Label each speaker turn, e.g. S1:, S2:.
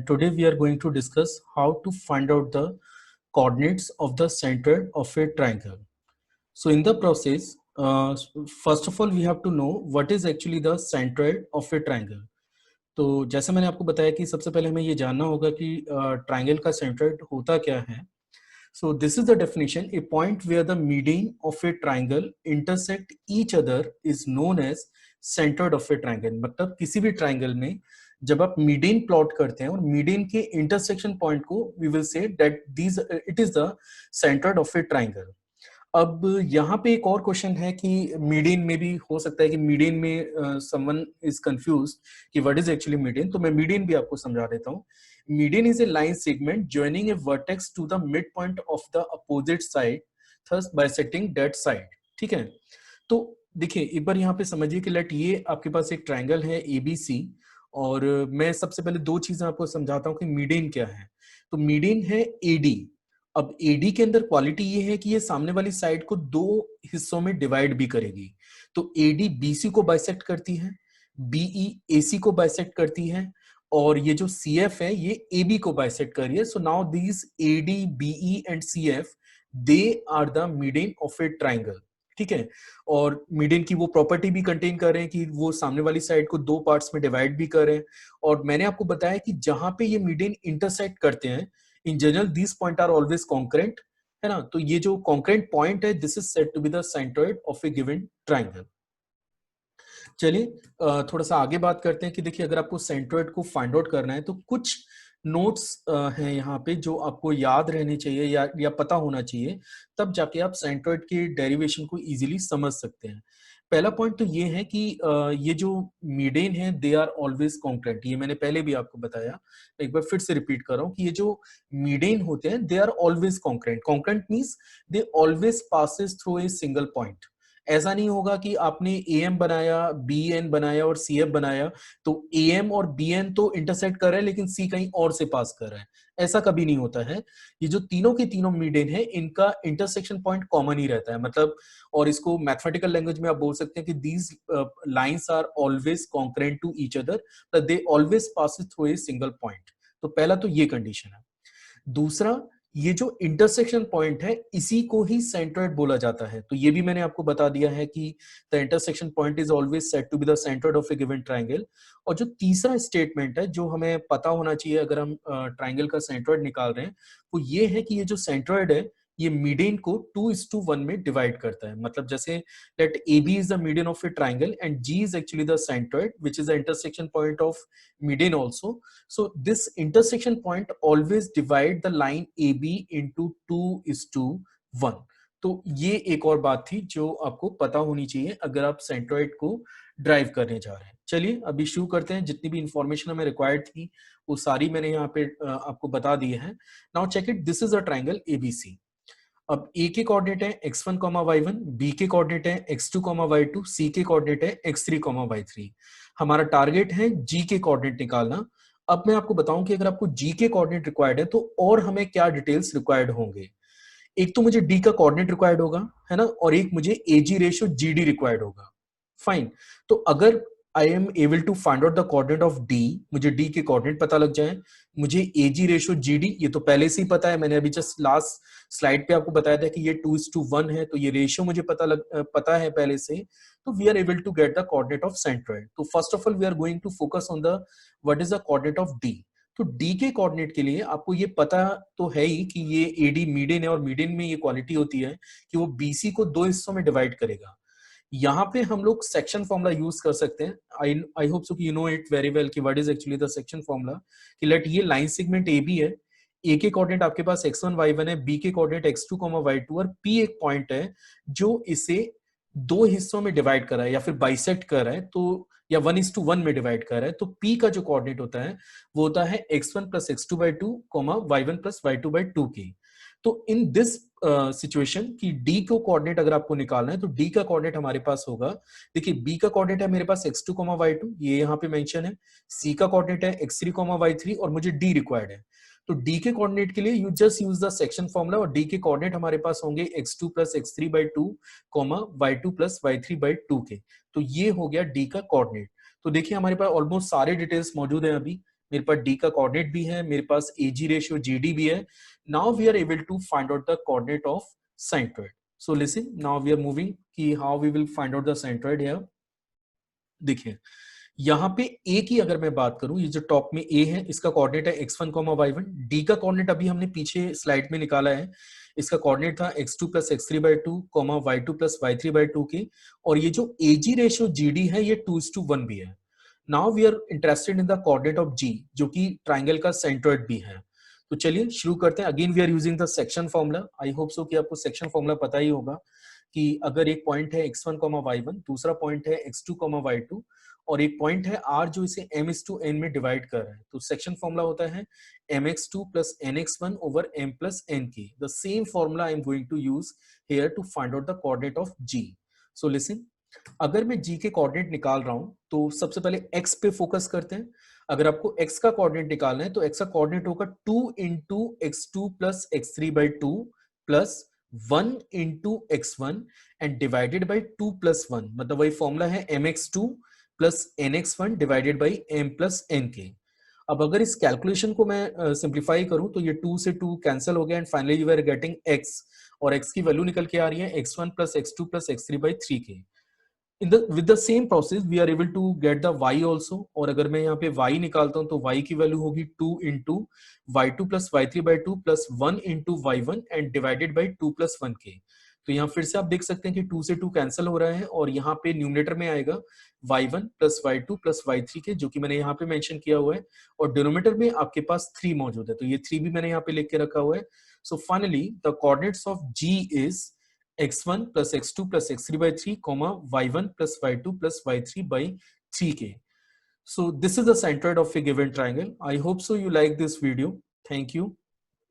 S1: and today we are going to discuss how to find out the coordinates of the center of a triangle. So in the process, first of all we have to know what is actually the centroid of a triangle. तो जैसा मैंने आपको बताया कि सबसे पहले हमें ये जानना होगा कि ट्राइंगल का सेंट्रोइड होता क्या है. So this is the definition: a point where the median of a triangle intersect each other is known as centroid of a triangle. मतलब किसी भी ट्राइंगल में जब आप मीडियन प्लॉट करते हैं और मीडियन के इंटरसेक्शन पॉइंट को we will say that this it is the centroid of a triangle. अब यहाँ पे एक और क्वेश्चन है कि मीडियन में भी हो सकता है कि मीडियन में समवन इज कंफ्यूज्ड कि व्हाट इज एक्चुअली मीडियन. तो मैं मीडियन भी आपको समझा देता हूँ. Median is a line segment joining a vertex to the midpoint of the opposite side, thus bisecting that side. ठीक है. तो देखिए एक बार यहाँ पे समझिए कि लेट ये आपके पास एक ट्राइंगल है ABC और मैं सबसे पहले दो चीजें आपको समझाता हूँ कि मीडियन क्या है. तो मीडियन है AD. अब AD के अंदर क्वालिटी ये है कि ये सामने वाली साइड को दो हिस्सों में डिवाइड भी करेगी. तो AD BC को बाइसेक्ट करती है, BE AC को बाइसेक्ट करती है और ये जो CF है ये AB को बाइसेक्ट कर रही है. So now these AD BE and CF they are the median of a triangle. ठीक है. और मीडियन की वो प्रॉपर्टी भी कंटेन कर रहे हैं कि वो सामने वाली साइड को दो पार्ट्स में डिवाइड भी कर रहे हैं. और मैंने आपको बताया कि जहां पे ये मीडियन इंटरसेक्ट करते हैं in general these point are always concurrent, है ना. तो ये जो कॉन्करेंट पॉइंट है this is said to be the centroid of a given triangle. चलिए थोड़ा सा आगे बात करते हैं कि देखिए अगर आपको सेंट्रोइड को फाइंड आउट करना है तो कुछ नोट्स हैं यहाँ पे जो आपको याद रहने चाहिए या पता होना चाहिए, तब जाके आप सेंट्रोइड के डेरिवेशन को इजीली समझ सकते हैं. पहला पॉइंट तो ये है कि ये जो मीडियन है दे आर ऑलवेज कॉन्करेंट. ये मैंने पहले भी आपको बताया, एक बार फिर से रिपीट कर रहा हूँ कि ये जो मीडियन होते हैं they are always concurrent. Concurrent means they always passes through a single point. ऐसा नहीं होगा कि आपने AM बनाया, BN बनाया और CF बनाया तो AM और BN तो इंटरसेक्ट कर रहे हैं लेकिन C कहीं और से पास कर रहा है. ऐसा कभी नहीं होता है. ये जो तीनों के तीनों मीडियन है इनका इंटरसेक्शन पॉइंट कॉमन ही रहता है. मतलब और इसको मैथमेटिकल लैंग्वेज में आप बोल सकते हैं कि these lines are always concurrent to each other, they always passes through a single point. तो पहला तो ये कंडीशन है. दूसरा, ये जो इंटरसेक्शन पॉइंट है इसी को ही सेंट्रोइड बोला जाता है. तो ये भी मैंने आपको बता दिया है कि the intersection point is always said to be the centroid of a given triangle. और जो तीसरा स्टेटमेंट है जो हमें पता होना चाहिए अगर हम ट्राइंगल का सेंट्रोइड निकाल रहे हैं वो ये है कि ये जो सेंट्रोइड है ये मीडियन को 2:1 में डिवाइड करता है. मतलब जैसे late AB is the median of a triangle and G is actually the centroid which is the intersection point of median also. So this intersection point always divide the line AB into 2:1. तो ये एक और बात थी जो आपको पता होनी चाहिए अगर आप सेंट्रोइड को ड्राइव करने जा रहे हैं. चलिए अभी शुरू करते हैं. जितनी भी इंफॉर्मेशन हमें रिक्वायर्ड थी वो सारी मैंने यहाँ पे आपको बता दी है. Now check it. This is a triangle ABC. अब A के कोऑर्डिनेट है x1, y1, B के कोऑर्डिनेट है x2, y2, C के कोऑर्डिनेट है x3, y3. हमारा टारगेट है G के कोऑर्डिनेट निकालना. अब मैं आपको बताऊं कि अगर आपको G के कोऑर्डिनेट रिक्वायर्ड है तो और हमें क्या डिटेल्स रिक्वायर्ड होंगे. एक तो मुझे D का कोऑर्डिनेट रिक्वायर्ड होगा, है ना, और एक मुझे AG रेशियो GD रिक्वायर्ड होगा. फाइन. तो अगर I am able to find out the coordinate of D, मुझे D के कोऑर्डिनेट पता लग जाए, मुझे AG रेशियो GD ये तो पहले से ही पता है. मैंने अभी जस्ट लास्ट स्लाइड पे आपको बताया था कि ये 2:1 है. तो ये रेशियो मुझे पता है पहले से. तो we are able to get the coordinate of centroid. तो first of all we are going to focus on the what is the coordinate of D. तो D के कोऑर्डिनेट के लिए आपको ये पता तो है ही कि ये AD मीडियन है और मीडियन में ये क्वालिटी होती है कि वो BC को दो हिस्सों में डिवाइड करेगा. यहाँ पे हम लोग सेक्शन फॉर्मूला यूज कर सकते हैं. आई होप सो कि you know it very well कि what is actually the section formula. कि लेट ये लाइन सेगमेंट AB है, A के कोऑर्डिनेट आपके पास x1 y1 है, B के कोऑर्डिनेट x2 y2 और P एक पॉइंट है जो इसे दो हिस्सों में डिवाइड कर रहा है या फिर बाइसेक्ट कर रहा है, तो या 1:1 में डिवाइड कर रहा है. तो P का जो कोऑर्डिनेट होता है वो होता है x1 + x2/2, y1 + y2/2 की. तो इन दिस सिचुएशन कि D को कोऑर्डिनेट अगर आपको निकालना है तो D का कोऑर्डिनेट हमारे पास होगा. देखिए B का कोऑर्डिनेट है मेरे पास x2, y2, ये यहाँ पे मेंशन है. C का कोऑर्डिनेट है x3, y3 और मुझे D रिक्वायर्ड है. तो D के कोऑर्डिनेट के लिए you just use the section formula और D के कोऑर्डिनेट हमारे पास होंगे x2 + x3/2, y2 + y3/2 के. तो ये हो गया D का कोऑर्डिनेट. तो देखिए हमारे पास ऑलमोस्ट सारे डिटेल्स मौजूद हैं. अभी मेरे पास d का कोऑर्डिनेट भी है, मेरे पास AG रेशियो GD भी है. Now we are able to find out the coordinate of centroid. So listen, now we are moving कि how we will find out the centroid here. देखिए यहाँ पे a की अगर मैं बात करूं, ये जो टॉप में a है इसका कोऑर्डिनेट है x1, y1. d का कोऑर्डिनेट अभी हमने पीछे स्लाइड में निकाला है, इसका कोऑर्डिनेट था x2 plus x3/2, y2 plus y3/2 के, और ये जो AG रेशियो GD है ये 2:1 भी है. Now we are interested in the coordinate of G, जो कि ट्राइंगल का सेंट्रोइड भी है. तो चलिए शुरू करते हैं. Again we are using the section formula. I hope so कि आपको सेक्शन फॉर्मूला पता ही होगा कि अगर एक पॉइंट है x1, y1, दूसरा पॉइंट है x2, y2, और एक पॉइंट है r जो इसे m/n में डिवाइड कर रहा है, तो सेक्शन फॉर्मूला होता है mx2 plus nx1 over m plus nk. The same formula I am going to use here to find out the coordinate of G. So listen, अगर मैं G के कोऑर्डिनेट निकाल रहा हूं तो सबसे पहले x पे फोकस करते हैं. अगर आपको x का कोऑर्डिनेट निकालना है तो x का कोऑर्डिनेट होगा 2 into x2 plus x3/2 plus 1 into x1 and divided by 2 plus 1. मतलब वही फॉर्मूला है mx2 plus nx1 divided by m plus nk. अब अगर इस कैलकुलेशन को मैं सिंप्लीफाई करूं तो ये 2 से 2 कैंसिल हो गया and finally you are getting x, और x की वैल्यू निकल के आ रही है x1 plus x2 plus x3/3 के. with the same process we are able to get the y also, और अगर मैं यहाँ पे y निकालता हूँ तो y की वैल्यू होगी 2 into y2 plus y3/2 plus 1 into y1 and divided by 2 plus 1 के. तो यहाँ फिर से आप देख सकते हैं कि 2 से 2 कैंसिल हो रहा है और यहाँ पे न्यूमरेटर में आएगा y1 plus y2 plus y3 के, जो कि मैंने यहाँ पे मेंशन किया हुआ है, और डिनोमिनेटर में आपके पास 3 मौजूद है, तो ये 3 भी मैंने यहाँ पे लिख के रखा हुआ है. So finally the coordinates of G is x1 plus x2 plus x3/3, y1 plus y2 plus y3/3k. So this is the centroid of a given triangle. I hope so you like this video. Thank you.